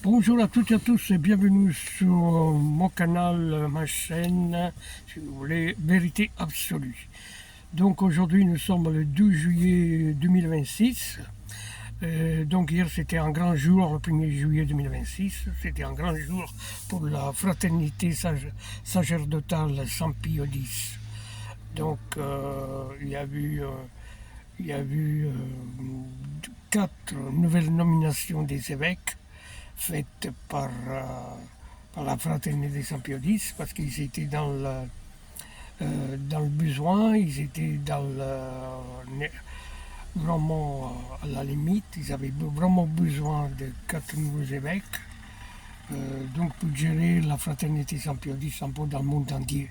Bonjour à toutes et à tous et bienvenue sur mon canal, ma chaîne, si vous voulez, Vérité Absolue. Donc aujourd'hui nous sommes le 12 juillet 2026. Donc hier c'était un grand jour, le 1er juillet 2026. C'était un grand jour pour la fraternité sacerdotale San Pio X. Donc il y a eu 4 nouvelles nominations des évêques faites par la fraternité San Pio X parce qu'ils étaient dans le besoin, ils étaient vraiment à la limite, ils avaient vraiment besoin de 4 nouveaux évêques donc pour gérer la fraternité San Pio X un peu dans le monde entier.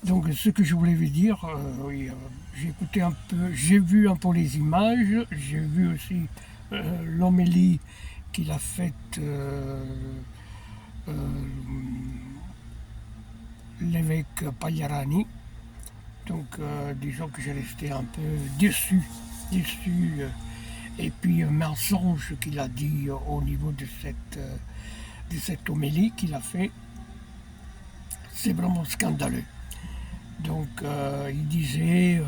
Donc ce que je voulais vous dire, oui, j'ai écouté un peu, j'ai vu un peu les images, j'ai vu aussi l'homélie qu'il a faite euh, l'évêque Pagliarani. Donc disons que j'ai resté un peu déçu. Et puis un mensonge qu'il a dit au niveau de cette homélie qu'il a fait, c'est vraiment scandaleux. Donc il disait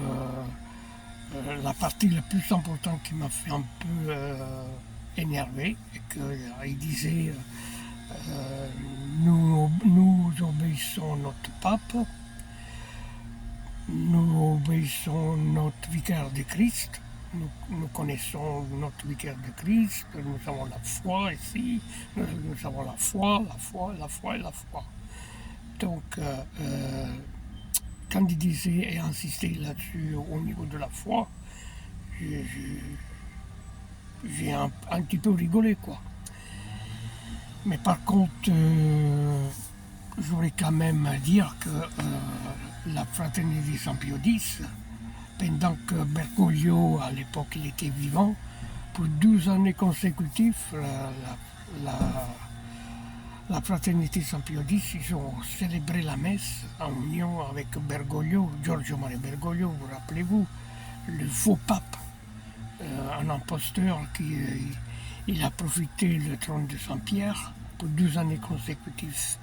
la partie la plus importante qui m'a fait un peu énervé, et qu'il disait nous obéissons notre pape, nous obéissons notre vicaire de Christ, nous connaissons notre vicaire de Christ, nous avons la foi ici, nous avons la foi, la foi, la foi et la foi. Donc, quand il disait et insistait là-dessus au niveau de la foi, j'ai un petit peu rigolé, quoi. Mais par contre, je voulais quand même dire que la fraternité San Pio X, pendant que Bergoglio, à l'époque, il était vivant, pour 12 années consécutives, la fraternité San Pio X, ils ont célébré la messe en union avec Bergoglio, Giorgio Maria Bergoglio, vous rappelez-vous, le faux pape, un imposteur qui il a profité du trône de Saint-Pierre pour 12 années consécutives.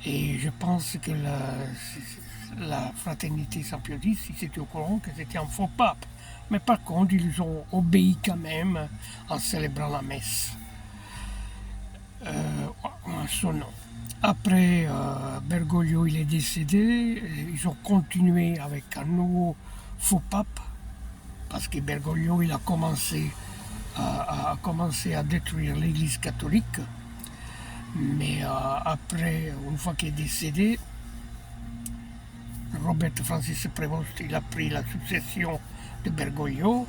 Et je pense que la fraternité San Pio X, ils étaient au courant que c'était un faux pape. Mais par contre, ils ont obéi quand même en célébrant la messe en son nom. Après, Bergoglio il est décédé, ils ont continué avec un nouveau faux pape, parce que Bergoglio il a commencé à détruire l'église catholique. Mais après, une fois qu'il est décédé, Robert Francis Prévost il a pris la succession de Bergoglio,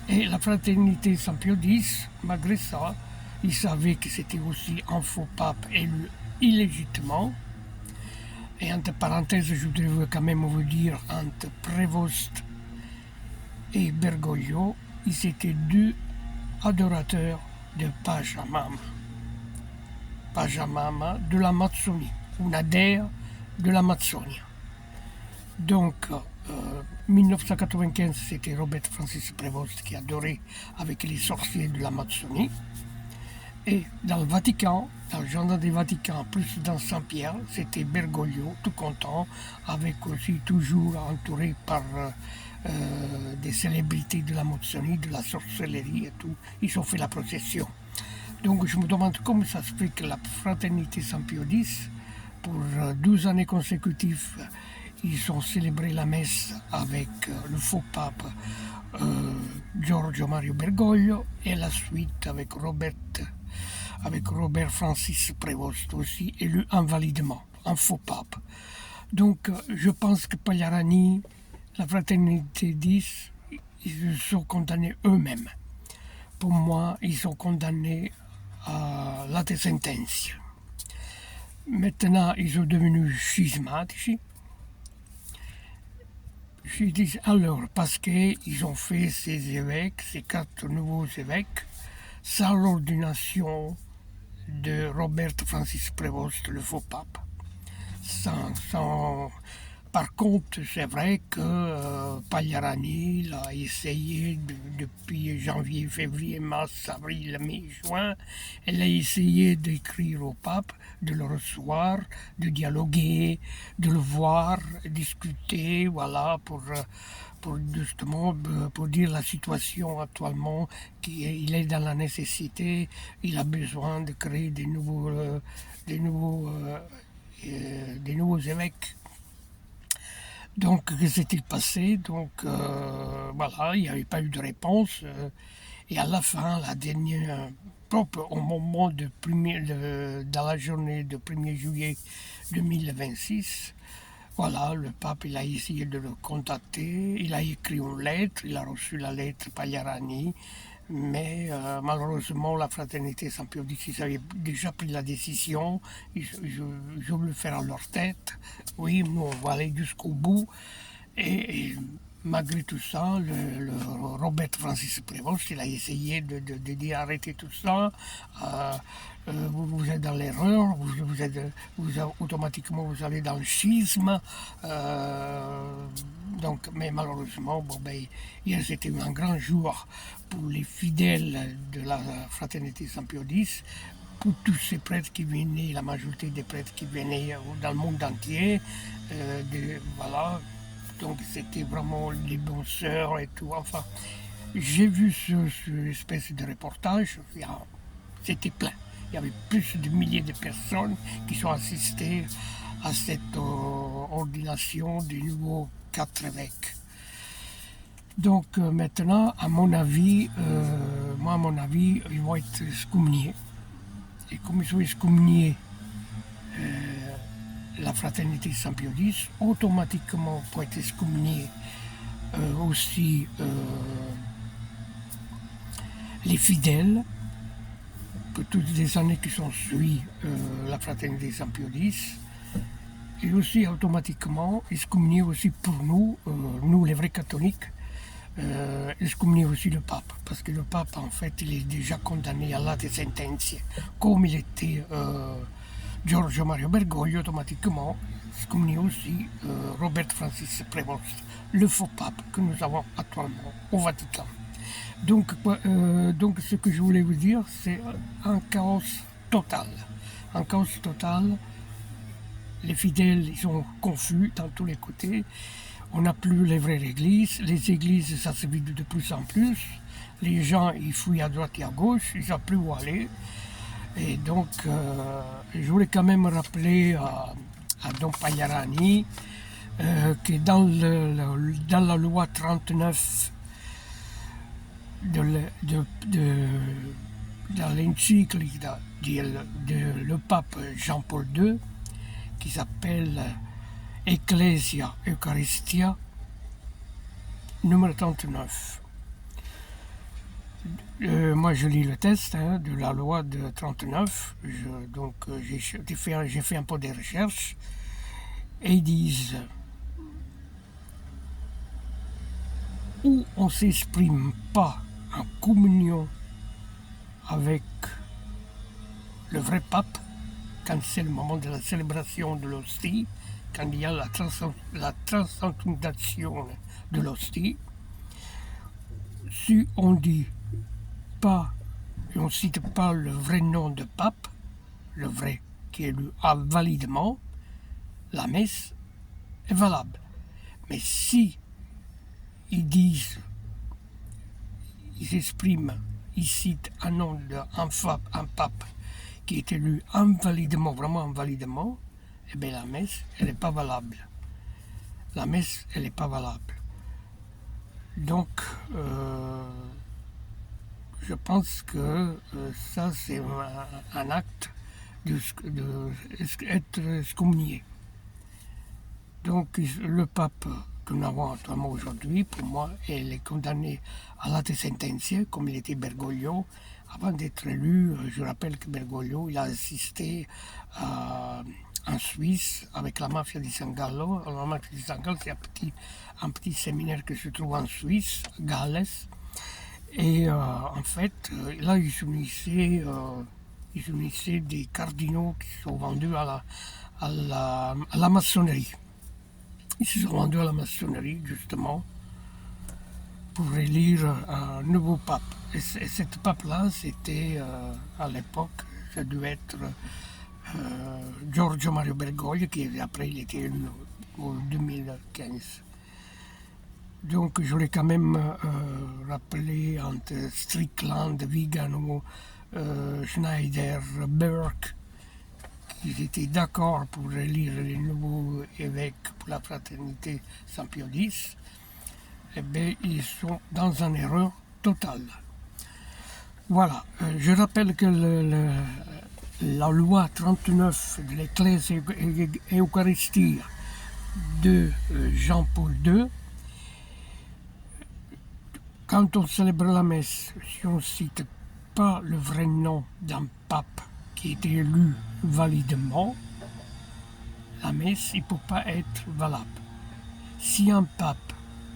et la fraternité San Pio X, malgré ça, il savait que c'était aussi un faux pape élu illégitimement. Et entre parenthèses, je voudrais quand même vous dire, entre Prévost et Bergoglio, ils étaient deux adorateurs de Pachamama de l'Amazzonie, une adhère de l'Amazzonie. Donc, 1995, c'était Robert Francis Prévost qui adorait avec les sorciers de l'Amazonie. Et dans le Vatican, dans le jardin du Vatican, plus dans Saint-Pierre, c'était Bergoglio, tout content, avec aussi toujours entouré par des célébrités de l'Amazonie, de la sorcellerie et tout. Ils ont fait la procession. Donc je me demande comment ça se fait que la fraternité San Pio X, pour 12 années consécutives, ils ont célébré la messe avec le faux pape Giorgio Mario Bergoglio, et la suite avec Robert Francis Prévost aussi, élu invalidement, un faux pape. Donc je pense que Pagliarani, la fraternité 10, ils sont condamnés eux-mêmes. Pour moi, ils sont condamnés à la sentenza. Maintenant, ils sont devenus schismatici. Je dis alors, parce qu'ils ont fait ces évêques, ces 4 nouveaux évêques, sans l'ordination de Robert Francis Prévost, le faux pape. Par contre, c'est vrai que Pagliarani l'a essayé depuis janvier, février, mars, avril, mai, juin. Elle a essayé d'écrire au pape, de le recevoir, de dialoguer, de le voir, discuter, voilà, pour justement pour dire la situation actuellement, qu'il est dans la nécessité, il a besoin de créer des nouveaux évêques. Donc, que s'est-il passé? Donc, voilà, il n'y avait pas eu de réponse. Et à la fin, la dernière, propre au moment dans la journée du 1er juillet 2026, voilà, le pape, il a essayé de le contacter, il a écrit une lettre, il a reçu la lettre Pagliarani, mais malheureusement, la fraternité Saint-Pie X, ils avaient déjà pris la décision, ils voulaient le faire à leur tête. Oui, nous, on va aller jusqu'au bout. Et malgré tout ça, le Robert Francis Prévost, il a essayé de dire arrêtez tout ça, vous êtes dans l'erreur, automatiquement vous allez dans le schisme. Donc, mais malheureusement, bon, ben, hier c'était un grand jour pour les fidèles de la fraternité Saint-Pie X, pour tous ces prêtres qui venaient, la majorité des prêtres qui venaient dans le monde entier, voilà. Donc c'était vraiment les bonnes sœurs et tout. Enfin, j'ai vu ce espèce de reportage, c'était plein. Il y avait plus de milliers de personnes qui sont assistées à cette ordination des nouveaux 4 évêques. Donc maintenant, à mon avis, ils vont être excommuniés. Et comme ils sont excommuniés, la fraternité Saint-Pie X, automatiquement pour être excommuniés aussi les fidèles, pour toutes les années qui sont suivies la fraternité Saint-Pie X, et aussi automatiquement excommunier aussi pour nous, nous les vrais catholiques, excommunier aussi le pape, parce que le pape en fait il est déjà condamné à la sentenza, comme il était Giorgio Mario Bergoglio, automatiquement excommunier aussi Robert Francis Prévost, le faux pape que nous avons actuellement au Vatican. Donc ce que je voulais vous dire, c'est un chaos total. Un chaos total. Les fidèles, ils sont confus dans tous les côtés. On n'a plus les vraies églises. Les églises, ça se vide de plus en plus. Les gens, ils fouillent à droite et à gauche. Ils ne savent plus où aller. Et donc, je voulais quand même rappeler à Don Pagliarani que dans la loi 39 dans l'encyclique de le pape Jean-Paul II, qui s'appelle Ecclesia Eucharistia, numéro 39. Moi je lis le texte de la loi de 39, j'ai fait un peu de recherches, et ils disent où on ne s'exprime pas en communion avec le vrai pape, quand c'est le moment de la célébration de l'hostie, quand il y a la transcendation de l'hostie, si on dit pas, et on ne cite pas le vrai nom de pape, le vrai qui est lu validement, la messe est valable. Mais si ils disent, ils expriment, ils citent un nom d'un pape qui est élu invalidement, vraiment invalidement, eh bien la messe, elle n'est pas valable. La messe, elle n'est pas valable. Donc, je pense que ça, c'est un acte d'être excommunié. Donc, le pape que nous avons actuellement aujourd'hui, pour moi, il est condamné à la sentenza, comme il était Bergoglio. Avant d'être élu, je rappelle que Bergoglio, il a assisté en Suisse avec la mafia di San Gallo. La mafia di San Gallo, c'est un petit séminaire qui se trouve en Suisse, Galles. Et en fait, là, ils unissaient des cardinaux qui sont vendus à la maçonnerie. Ils se sont rendus à la maçonnerie, justement, pour élire un nouveau pape. Et cette pape-là, c'était, à l'époque, ça devait être Giorgio Mario Bergoglio, qui après il était élu en 2015. Donc je l'ai quand même rappelé entre Strickland, Vigano, Schneider, Burke, qui étaient d'accord pour élire les nouveaux évêques pour la fraternité Saint-Pie X. Eh bien, ils sont dans une erreur totale. Voilà, je rappelle que la loi 39 de l'Ecclésia Eucharistia de Jean-Paul II, quand on célèbre la messe, si on ne cite pas le vrai nom d'un pape qui a été élu validement, la messe ne peut pas être valable. Si un pape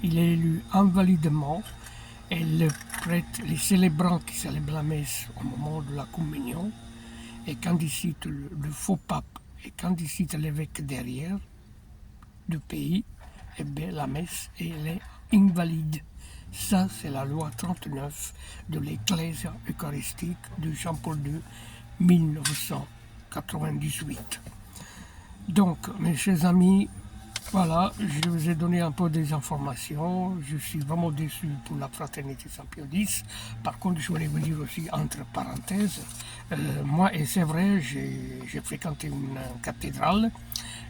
il est élu invalidement, et le prêtre, les célébrants qui célèbrent la messe au moment de la communion, et quand ils citent le faux pape, et quand ils citent l'évêque derrière du pays, eh bien la messe elle est invalide. Ça, c'est la loi 39 de l'Ecclésia Eucharistique de Jean-Paul II, 1998. Donc, mes chers amis, voilà, je vous ai donné un peu des informations. Je suis vraiment déçu pour la fraternité Saint-Pie X. Par contre, je voulais vous dire aussi, entre parenthèses, moi, et c'est vrai, j'ai fréquenté une cathédrale.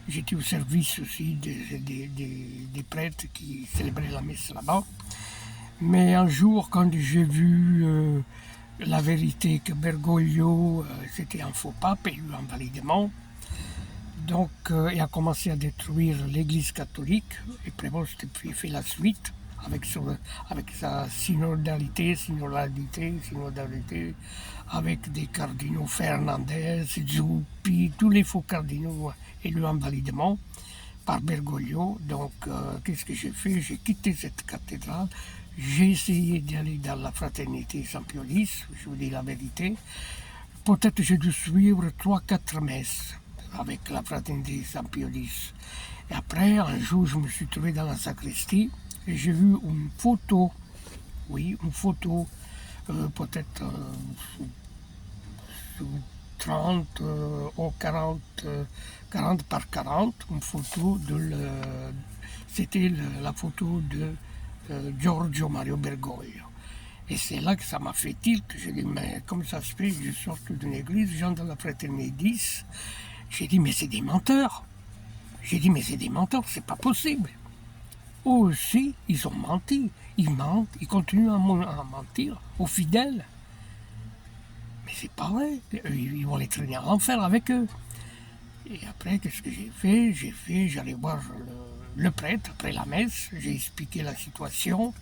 J'étais au service aussi des prêtres qui célébraient la messe là-bas. Mais un jour, quand j'ai vu la vérité que Bergoglio, c'était un faux pape, élu invalidement, donc il a commencé à détruire l'église catholique, et Prévost puis fait la suite avec sa synodalité, avec des cardinaux Fernandez, Zuppi, tous les faux cardinaux élus invalidement par Bergoglio. Donc qu'est-ce que j'ai fait? J'ai quitté cette cathédrale, j'ai essayé d'aller dans la fraternité Saint-Pie X, je vous dis la vérité. Peut-être j'ai dû suivre 3-4 messes avec la fraternité Saint-Pie X. Et après, un jour, je me suis trouvé dans la sacristie et j'ai vu une photo, oui, une photo, peut-être 30 ou 40 par 40, une photo c'était la photo de Giorgio Mario Bergoglio. Et c'est là que ça m'a fait tilt. J'ai dit, mais comme ça se fait, je sors d'une église, je viens dans la fraternité 10. J'ai dit, mais c'est des menteurs. J'ai dit, mais c'est des menteurs, c'est pas possible. Eux aussi, ils ont menti. Ils mentent, ils continuent à mentir aux fidèles. Mais c'est pas vrai. Ils vont les traîner à l'enfer avec eux. Et après, qu'est-ce que j'ai fait? J'allais voir le prêtre après la messe, j'ai expliqué la situation.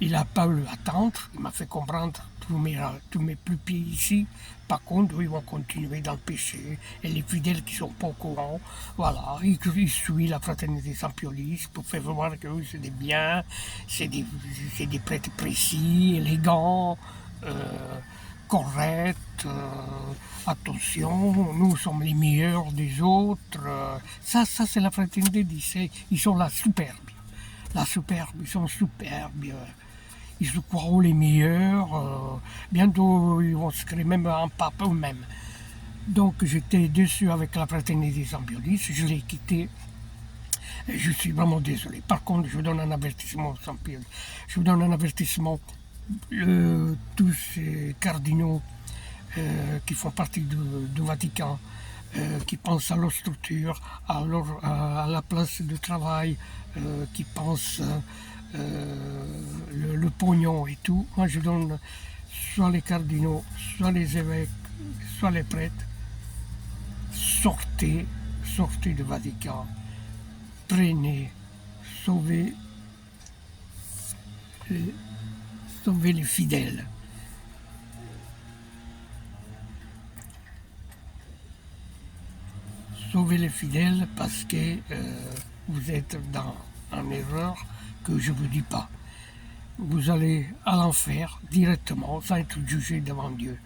Il n'a pas eu attendre, il m'a fait comprendre tous mes pupilles ici. Par contre, ils vont continuer dans le péché. Et les fidèles qui ne sont pas au courant, voilà, ils suivent la fraternité Saint-Pie X pour faire voir que c'est des biens, c'est des prêtres précis, élégants, corrects. Attention, nous sommes les meilleurs des autres. Ça c'est la fraternité d'Issée. Ils sont là superbes. Ils sont superbes. Ils se croiront les meilleurs. Bientôt, ils vont se créer même un pape eux-mêmes. Donc, j'étais déçu avec la fraternité Saint-Pie X. Je l'ai quitté. Et je suis vraiment désolé. Par contre, je vous donne un avertissement, Saint-Pie. Je vous donne un avertissement. Tous ces cardinaux qui font partie du Vatican, qui pensent à leur structure, à la place de travail, qui pensent le pognon et tout. Moi, je donne soit les cardinaux, soit les évêques, soit les prêtres. Sortez du Vatican, prenez, sauvez les fidèles. Sauvez les fidèles parce que vous êtes dans une erreur que je ne vous dis pas. Vous allez à l'enfer directement sans être jugé devant Dieu.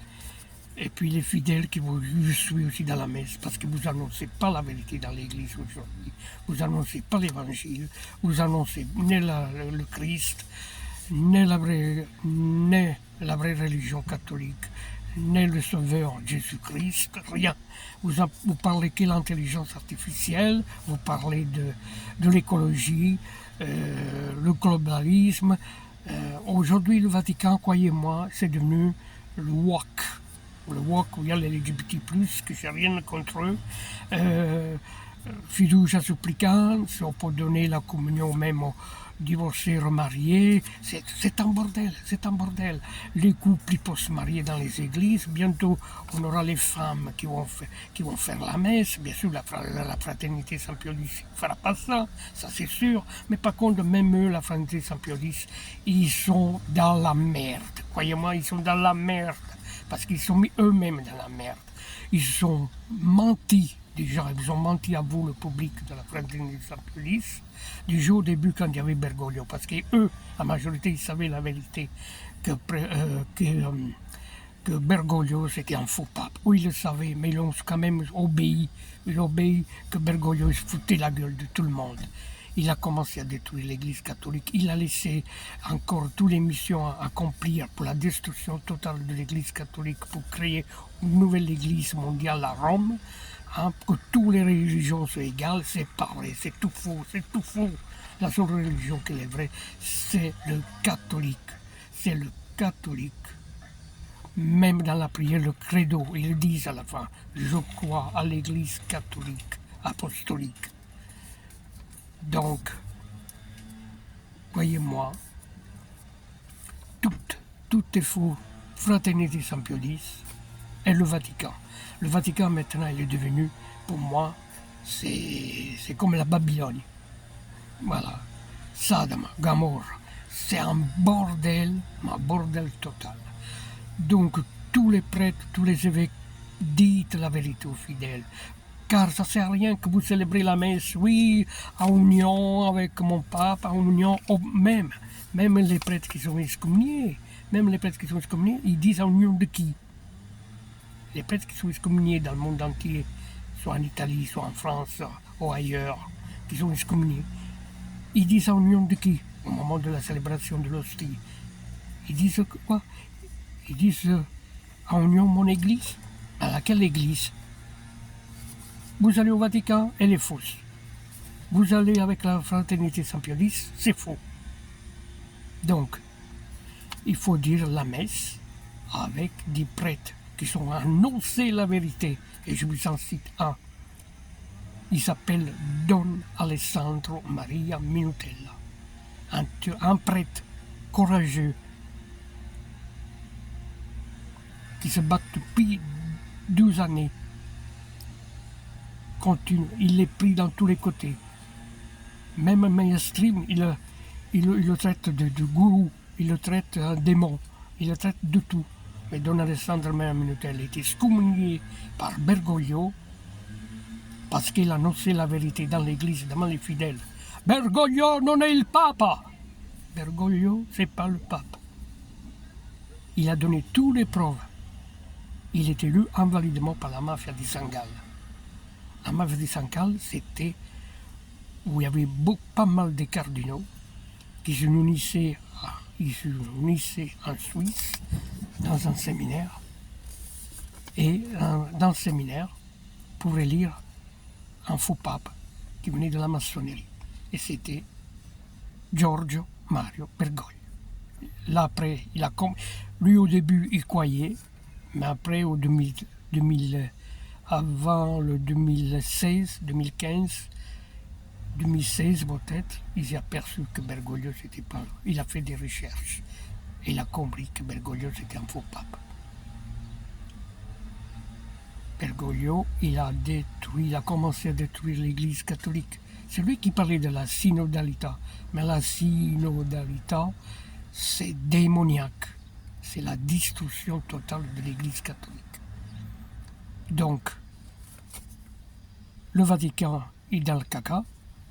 Et puis les fidèles qui vous suivent aussi dans la messe, parce que vous annoncez pas la vérité dans l'église aujourd'hui. Vous annoncez pas l'évangile, vous annoncez ni le Christ, ni la vraie religion catholique, ni le Sauveur Jésus-Christ, rien. Vous parlez que l'intelligence artificielle, vous parlez de l'écologie, le globalisme. Aujourd'hui, le Vatican, croyez-moi, c'est devenu le WOC. Le WOC où il y a les LGBT+, que j'ai rien contre eux. Fiducia supplicans, on peut donner la communion même aux divorcés remariés. C'est un bordel, c'est un bordel. Les couples ils peuvent se marier dans les églises. Bientôt, on aura les femmes qui vont faire la messe. Bien sûr, la fraternité Saint-Pie X ne fera pas ça c'est sûr. Mais par contre, même eux, la fraternité Saint-Pie X, ils sont dans la merde. Croyez-moi, ils sont dans la merde. Parce qu'ils sont mis eux-mêmes dans la merde. Ils ont menti. Déjà, ils ont menti à vous, le public de la fraternité Saint-Pie X, du jour au début quand il y avait Bergoglio, parce que eux, la majorité, ils savaient la vérité, que Bergoglio c'était un faux pape. Oui, ils le savaient, mais ils ont quand même obéi. Ils ont obéi que Bergoglio se foutait la gueule de tout le monde. Il a commencé à détruire l'Église catholique. Il a laissé encore toutes les missions à accomplir pour la destruction totale de l'Église catholique, pour créer une nouvelle Église mondiale à Rome. Que toutes les religions soient égales, c'est pas vrai, c'est tout faux, c'est tout faux. La seule religion qui est vraie, c'est le catholique. C'est le catholique. Même dans la prière, le credo, ils disent à la fin, je crois à l'Église catholique, apostolique. Donc, voyez-moi, tout est faux. Fraternité Saint-Pie X et le Vatican. Le Vatican maintenant il est devenu, pour moi, c'est comme la Babylone. Voilà. Sodome, Gomorrhe, c'est un bordel total. Donc tous les prêtres, tous les évêques, dites la vérité aux fidèles. Car ça ne sert à rien que vous célébrez la messe, oui, en union avec mon pape, en union, même les prêtres qui sont excommuniés, ils disent en union de qui? Les prêtres qui sont excommuniés dans le monde entier, soit en Italie, soit en France, ou ailleurs, qui sont excommuniés, ils disent en union de qui? Au moment de la célébration de l'hostie. Ils disent quoi? Ils disent en union mon église. À laquelle église? Vous allez au Vatican, elle est fausse. Vous allez avec la fraternité Saint-Pie X, c'est faux. Donc, il faut dire la messe avec des prêtres qui sont annoncés la vérité. Et je vous en cite un. Il s'appelle Don Alessandro Maria Minutella. Un prêtre courageux qui se bat depuis 12 années. Continue. Il est pris dans tous les côtés. Même un mainstream, il le traite de gourou, il le traite un démon, il le traite de tout. Mais Don Alessandro Maria Minutella était excommunié par Bergoglio parce qu'il annonçait la vérité dans l'église, devant les fidèles. Bergoglio non è il Papa. Bergoglio, c'est pas le pape. Il a donné toutes les preuves. Il est élu invalidement par la mafia di San Gallo. La mafia di San Gallo, c'était où il y avait pas mal de cardinaux qui se unissaient en Suisse dans un séminaire, et dans le séminaire pour élire un faux pape qui venait de la maçonnerie, et c'était Giorgio Mario Bergoglio. Là après, lui au début il croyait, mais après au avant le 2016, 2015, 2016 peut-être, il s'est aperçu que Bergoglio c'était pas. Il a fait des recherches et il a compris que Bergoglio c'était un faux pape. Bergoglio, il a commencé à détruire l'Église catholique. C'est lui qui parlait de la synodalité. Mais la synodalité, c'est démoniaque. C'est la destruction totale de l'Église catholique. Donc, le Vatican est dans le caca.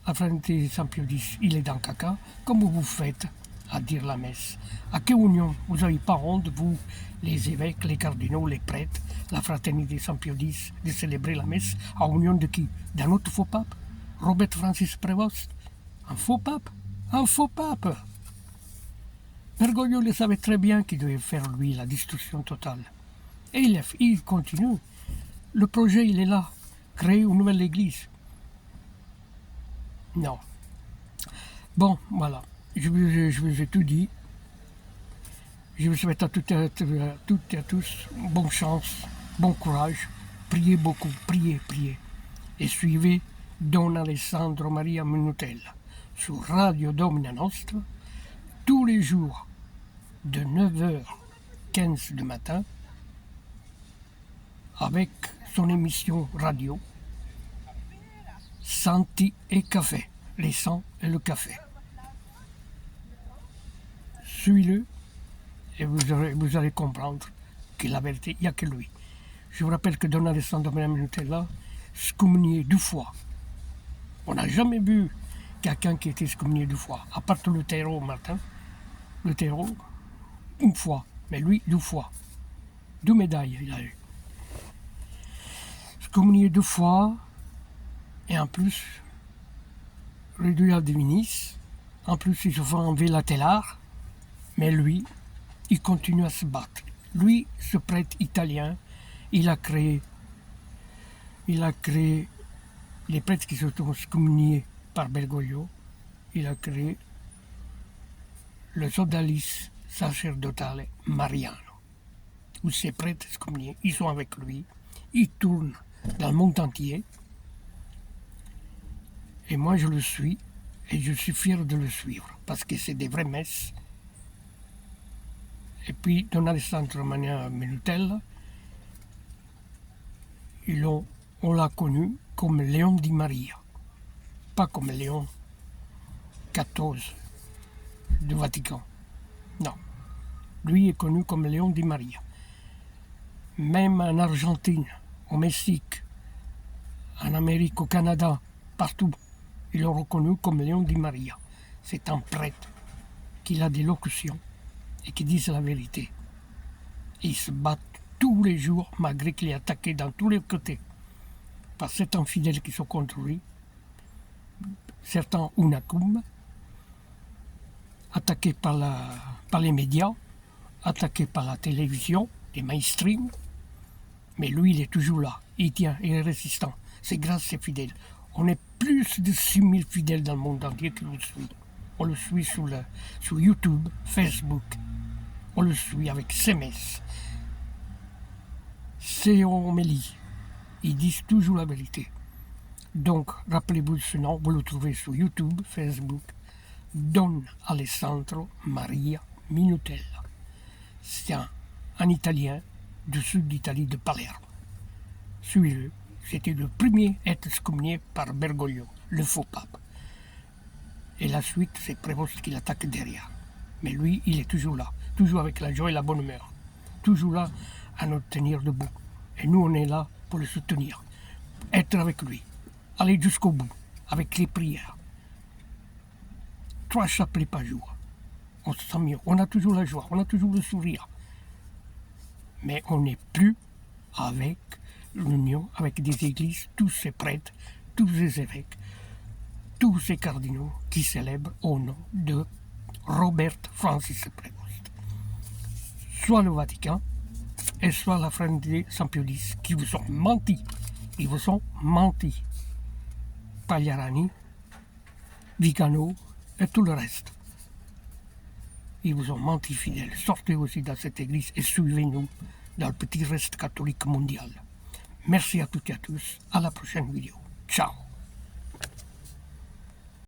La fraternité Saint-Pie X, il est dans le caca. Comment vous faites? à dire la messe. À quelle union? Vous n'avez pas honte, vous, les évêques, les cardinaux, les prêtres, la fraternité Saint-Pie X, de célébrer la messe à union de qui? D'un autre faux pape? Robert Francis Prévost? Un faux pape? Un faux pape! Bergoglio le savait très bien qu'il devait faire, lui, la destruction totale. Et il continue. Le projet, il est là. Créer une nouvelle église. Non. Bon, voilà. Je vous ai tout dit. Je vous souhaite à toutes et à tous bonne chance, bon courage. Priez beaucoup, priez, priez. Et suivez Don Alessandro Maria Minutella sur Radio Domina Nostra tous les jours de 9h15 du matin avec son émission radio Santi et Café, les sangs et le café. Suivez-le et vous allez comprendre que la vérité, il n'y a que lui. Je vous rappelle que Don Alessandro Maria Minutella excommunié 2 fois. On n'a jamais vu quelqu'un qui était excommunié 2 fois, à part le terreau, Martin. Le terreau, 1 fois, mais lui, 2 fois. 2 médailles, il a eu. Excommunié 2 fois, et en plus, réduit à Divinis. En plus, il se fait enlever la tellard, mais lui, il continue à se battre. Lui, ce prêtre italien, il a créé les prêtres qui se sont excommuniés par Bergoglio. Il a créé le sodalice sacerdotale Mariano, où ces prêtres excommuniés, ils sont avec lui, ils tournent dans le monde entier. Et moi, je le suis, et je suis fier de le suivre, parce que c'est des vraies messes. Et puis, Don Alessandro Maria Minutella, on l'a connu comme Léon di Maria, pas comme Léon XIV du Vatican. Non, lui est connu comme Léon di Maria. Même en Argentine, au Mexique, en Amérique, au Canada, partout, ils l'ont reconnu comme Léon di Maria. C'est un prêtre qui a des locutions et qui dit la vérité. Et il se bat tous les jours, malgré qu'il est attaqué dans tous les côtés par certains fidèles qui sont contre lui, certains unacum, attaqués par les médias, attaqués par la télévision, les mainstream, mais lui, il est toujours là, il tient, il est résistant. C'est grâce à ses fidèles. On est plus de 6000 fidèles dans le monde entier qui le suivent. On le suit sur YouTube, Facebook, on le suit avec ses messes, ses homélies. Ils disent toujours la vérité. Donc, rappelez-vous de ce nom, vous le trouvez sur YouTube, Facebook, Don Alessandro Maria Minutella. C'est un Italien du sud d'Italie, de Palerme. Suivez-le. C'était le premier à être excommunié par Bergoglio, le faux pape. Et la suite, c'est Prévost qui l'attaque derrière. Mais lui, il est toujours là, toujours avec la joie et la bonne humeur, toujours là à nous tenir debout. Et nous, on est là pour le soutenir, être avec lui, aller jusqu'au bout, avec les prières. 3 chapelets par jour. On se sent mieux, on a toujours la joie, on a toujours le sourire. Mais on n'est plus avec l'union, avec des églises, tous ces prêtres, tous ces évêques, tous ces cardinaux qui célèbrent au nom de Robert Francis Prévost. Soit le Vatican, et soit la fraternité Saint-Pie X qui vous ont menti. Ils vous ont menti. Pagliarani, Vigano et tout le reste. Ils vous ont menti fidèles. Sortez aussi dans cette église et suivez-nous dans le petit reste catholique mondial. Merci à toutes et à tous. À la prochaine vidéo. Ciao.